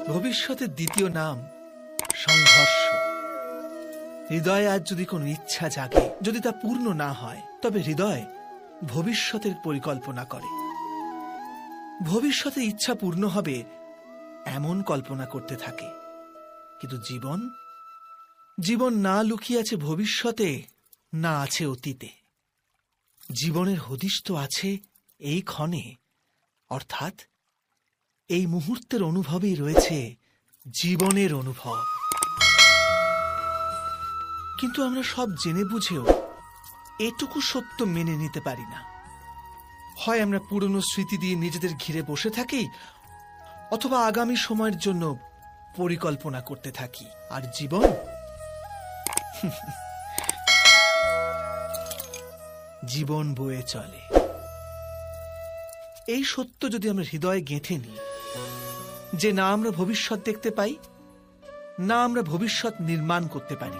ভবিষ্যতের দ্বিতীয় নাম সংঘর্ষ। হৃদয়ে আজ যদি কোনো ইচ্ছা জাগে, যদি তা পূর্ণ না হয়, তবে হৃদয় ভবিষ্যতের পরিকল্পনা করে। ভবিষ্যতে ইচ্ছা পূর্ণ হবে এমন কল্পনা করতে থাকে। কিন্তু জীবন না লুকিয়ে আছে ভবিষ্যতে, না আছে অতীতে। জীবনের হদিশ তো আছে এই ক্ষণে, অর্থাৎ এই মুহূর্তের অনুভবেই রয়েছে জীবনের অনুভব। কিন্তু আমরা সব জেনে বুঝেও এটুকু সত্য মেনে নিতে পারি না। হয় আমরা পুরনো স্মৃতি দিয়ে নিজেদের ঘিরে বসে থাকি, অথবা আগামী সময়ের জন্য পরিকল্পনা করতে থাকি। আর জীবন বয়ে চলে। এই সত্য যদি আমরা হৃদয়ে গেঁথে নিই যে না আমরা ভবিষ্যৎ দেখতে পাই, না আমরা ভবিষ্যৎ নির্মাণ করতে পারি,